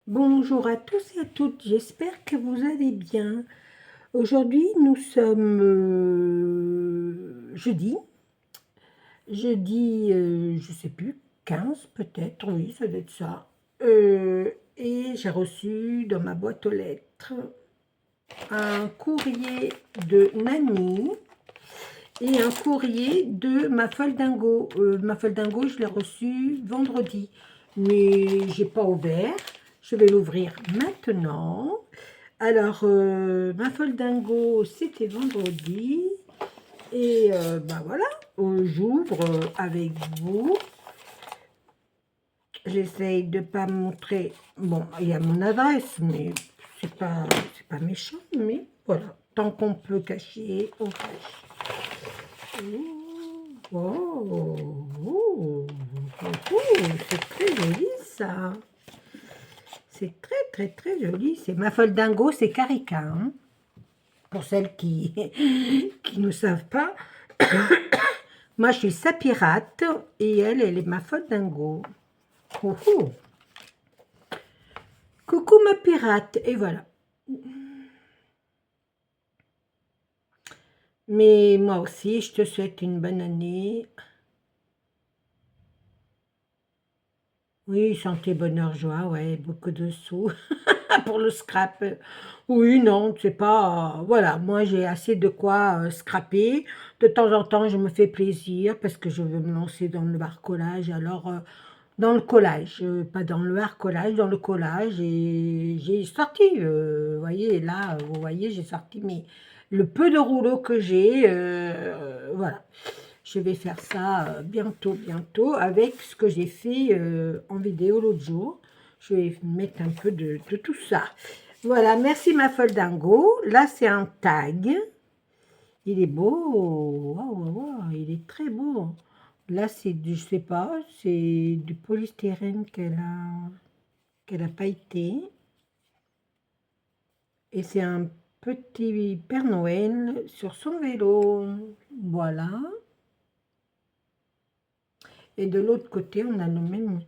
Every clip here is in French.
Bonjour à tous et à toutes, j'espère que vous allez bien. Aujourd'hui, nous sommes jeudi. Jeudi, je sais plus, 15 peut-être, oui, ça doit être ça. Et j'ai reçu dans ma boîte aux lettres un courrier de Nani et un courrier de ma folle dingo. Ma folle dingo, je l'ai reçu vendredi, mais j'ai pas ouvert. Je vais l'ouvrir maintenant. Alors, ma folle dingo, c'était vendredi. Et ben voilà, j'ouvre avec vous. J'essaye de ne pas montrer. Bon, il y a mon adresse, mais c'est pas méchant, mais voilà. Tant qu'on peut cacher, on cache. Oh, oh, oh, oh, c'est très joli ça. C'est très très très joli. C'est ma folle dingo, c'est Karika. Hein, pour celles qui qui ne savent pas. Moi, je suis sa pirate et elle est ma folle dingo. Oh, oh. Coucou ma pirate. Et voilà. Mais moi aussi, je te souhaite une bonne année. Oui, santé, bonheur, joie, ouais, beaucoup de sous pour le scrap. Oui, non, c'est pas... Voilà, moi j'ai assez de quoi scraper. De temps en temps, je me fais plaisir parce que je veux me lancer dans le bricolage. Alors, dans le collage, pas dans le bricolage, dans le collage. Et j'ai sorti, vous voyez, là, vous voyez, j'ai sorti le peu de rouleaux que j'ai. Voilà. Je vais faire ça bientôt, avec ce que j'ai fait en vidéo l'autre jour. Je vais mettre un peu de tout ça. Voilà, merci ma folle dingo. Là, c'est un tag. Il est beau. Waouh, waouh, waouh, il est très beau. Là, c'est du, je sais pas, c'est du polystyrène qu'elle a pailleté. Et c'est un petit Père Noël sur son vélo. Voilà. Et de l'autre côté, on a le même.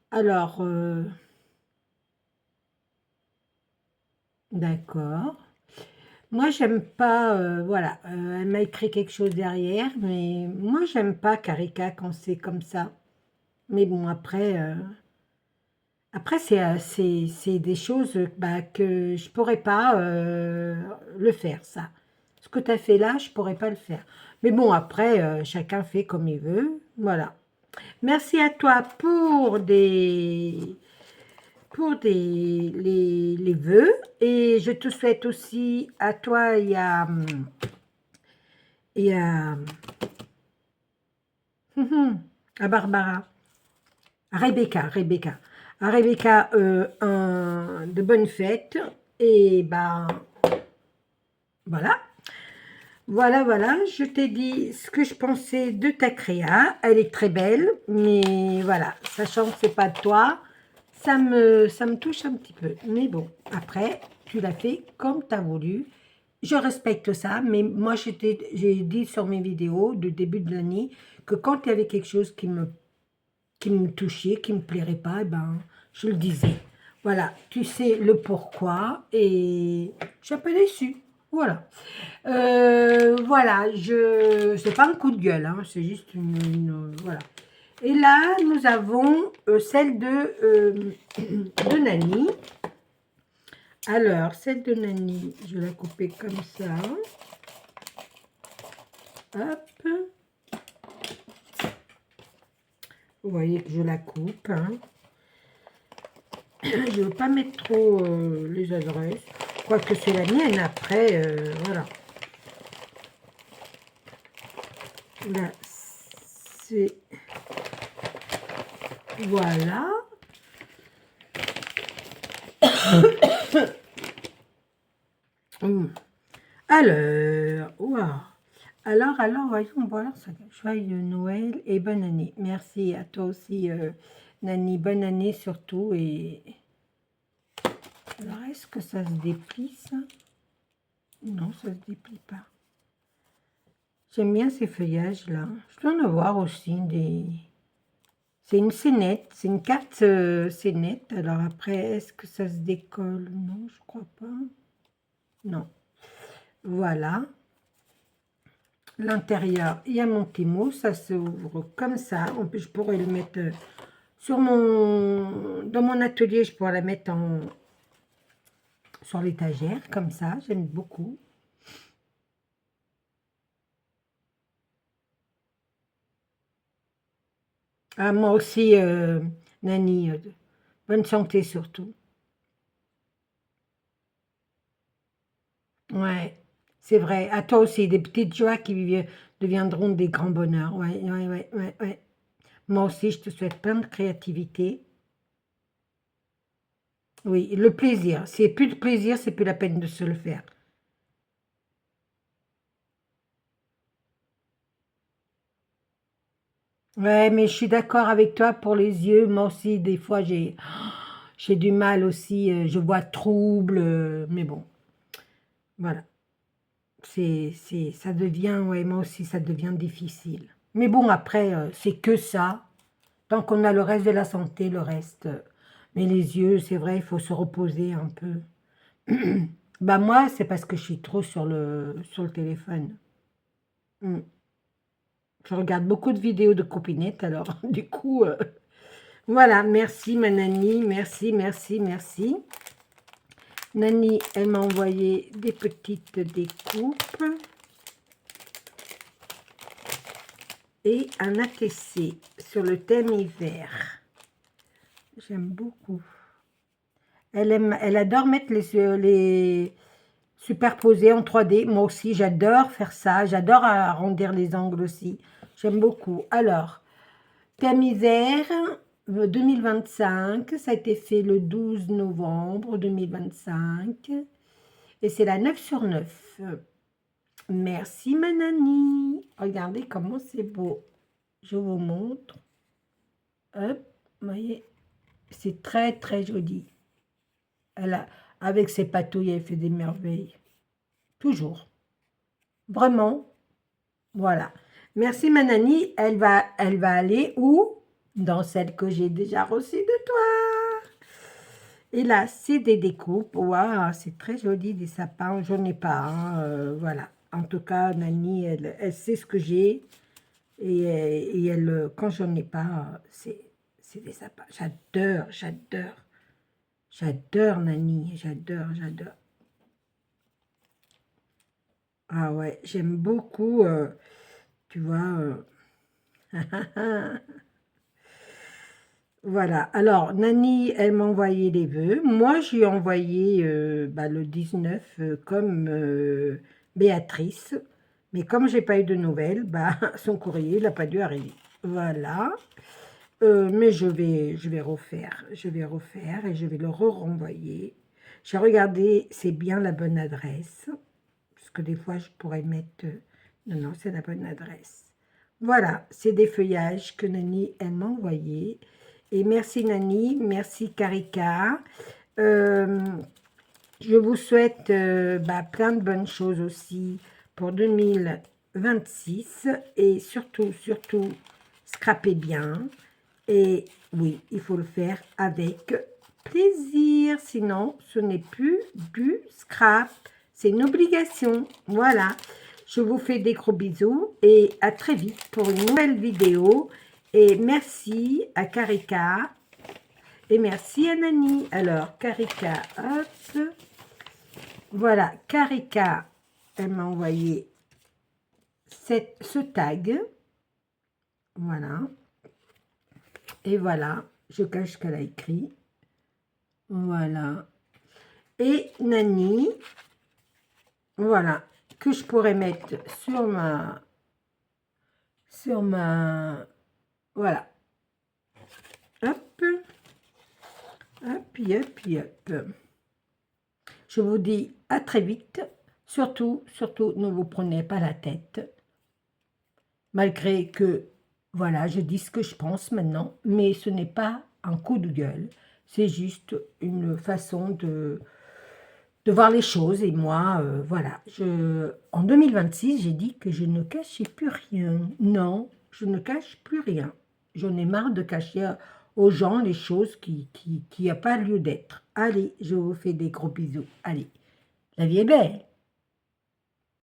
Alors, d'accord. Moi, j'aime pas, voilà, elle m'a écrit quelque chose derrière, mais moi, j'aime pas Karika quand c'est comme ça. Mais bon, après c'est des choses bah, que je pourrais pas le faire, ça. Ce que tu as fait là, je pourrais pas le faire. Mais bon, après, chacun fait comme il veut. Voilà. Merci à toi les vœux. Et je te souhaite aussi, à toi et à Barbara, à Rebecca, de bonnes fêtes. Et ben, voilà. Voilà, je t'ai dit ce que je pensais de ta créa. Elle est très belle, mais voilà, sachant que c'est pas de toi, ça me touche un petit peu. Mais bon, après, tu l'as fait comme tu as voulu. Je respecte ça, mais moi, j'ai dit sur mes vidéos du début de l'année que quand il y avait quelque chose qui me touchait, qui me plairait pas, eh ben, je le disais. Voilà, tu sais le pourquoi et je suis un peu déçue. Voilà. Voilà, c'est pas un coup de gueule, hein, c'est juste voilà. Et là, nous avons celle de Nani. Alors, celle de Nani, je vais la couper comme ça. Hop. Vous voyez que je la coupe. Hein. Je ne veux pas mettre trop les adresses. Quoique c'est la mienne, après, voilà. Là, c'est... Voilà. Alors, waouh. Alors, voyons, voilà, joyeux Noël et bonne année. Merci à toi aussi, Nani. Bonne année surtout. Et alors, est-ce que ça se déplie, ça? Non, ça se déplie pas. J'aime bien ces feuillages-là. Je dois en avoir aussi des... C'est une scénette, c'est une carte scénette. Alors après, est-ce que ça se décolle? Non, je crois pas. Non. Voilà. L'intérieur, il y a mon petit mot, ça s'ouvre comme ça. En plus, je pourrais le mettre sur dans mon atelier, je pourrais la mettre sur l'étagère, comme ça. J'aime beaucoup. Ah, moi aussi, Nani, bonne santé surtout. Ouais, c'est vrai. À toi aussi, des petites joies qui deviendront des grands bonheurs. Ouais, ouais, ouais, ouais, ouais. Moi aussi, je te souhaite plein de créativité. Oui, le plaisir. C'est plus de plaisir, c'est plus la peine de se le faire. Ouais, mais je suis d'accord avec toi pour les yeux. Moi aussi, des fois, j'ai du mal aussi. Je vois trouble, mais bon, voilà. Ça devient, ouais, moi aussi, ça devient difficile. Mais bon, après, c'est que ça. Tant qu'on a le reste de la santé, le reste. Mais les yeux, c'est vrai, il faut se reposer un peu. Bah moi, c'est parce que je suis trop sur le téléphone. Mm. Je regarde beaucoup de vidéos de copinettes, alors du coup, voilà, merci ma Nani, merci, merci, merci. Nani, elle m'a envoyé des petites découpes et un ATC sur le thème hiver. J'aime beaucoup. Elle adore mettre les superposés en 3D. Moi aussi, j'adore faire ça. J'adore arrondir les angles aussi. J'aime beaucoup. Alors, thème hiver 2025. Ça a été fait le 12 novembre 2025. Et c'est la 9 sur 9. Merci, Manani. Regardez comment c'est beau. Je vous montre. Hop, vous voyez, c'est très, très joli. Avec ses patouilles, elle fait des merveilles. Toujours. Vraiment. Voilà. Merci, Manani. Elle va aller où? Dans celle que j'ai déjà reçue de toi. Et là, c'est des découpes. Waouh, c'est très joli, des sapins. Je n'en ai pas, hein, voilà. En tout cas, Nani, elle sait ce que j'ai. Et elle, quand j'en ai pas, c'est des sapins. J'adore, j'adore. J'adore, Nani. J'adore, j'adore. Ah ouais, j'aime beaucoup, tu vois. Voilà. Alors, Nani, elle m'a envoyé les vœux. Moi, je lui ai envoyé bah, le 19 comme Béatrice. Mais comme j'ai pas eu de nouvelles, bah, son courrier, il n'a pas dû arriver. Voilà. Mais je vais refaire. Je vais refaire et je vais le renvoyer. J'ai regardé, c'est bien la bonne adresse. Parce que des fois, je pourrais mettre... non, non, c'est la bonne adresse. Voilà, c'est des feuillages que Nani, elle m'a envoyés. Et merci Nani, merci Karika. Euh, je vous souhaite bah, plein de bonnes choses aussi pour 2026. Et surtout, surtout, scrapez bien. Et oui, il faut le faire avec plaisir. Sinon, ce n'est plus du scrap. C'est une obligation. Voilà. Je vous fais des gros bisous et à très vite pour une nouvelle vidéo. Et merci à Karika et merci à Nani. Alors, Karika, hop. Voilà, Karika, elle m'a envoyé ce tag. Voilà. Et voilà, je cache ce qu'elle a écrit. Voilà. Et Nani, voilà, que je pourrais mettre sur ma, voilà. Hop, hop, hop, hop. Je vous dis à très vite. Surtout, surtout, ne vous prenez pas la tête. Malgré que, voilà, je dis ce que je pense maintenant, mais ce n'est pas un coup de gueule. C'est juste une façon de voir les choses. Et moi, voilà, en 2026, j'ai dit que je ne cachais plus rien. Non, je ne cache plus rien. J'en ai marre de cacher aux gens les choses qui a pas lieu d'être. Allez, je vous fais des gros bisous. Allez, la vie est belle.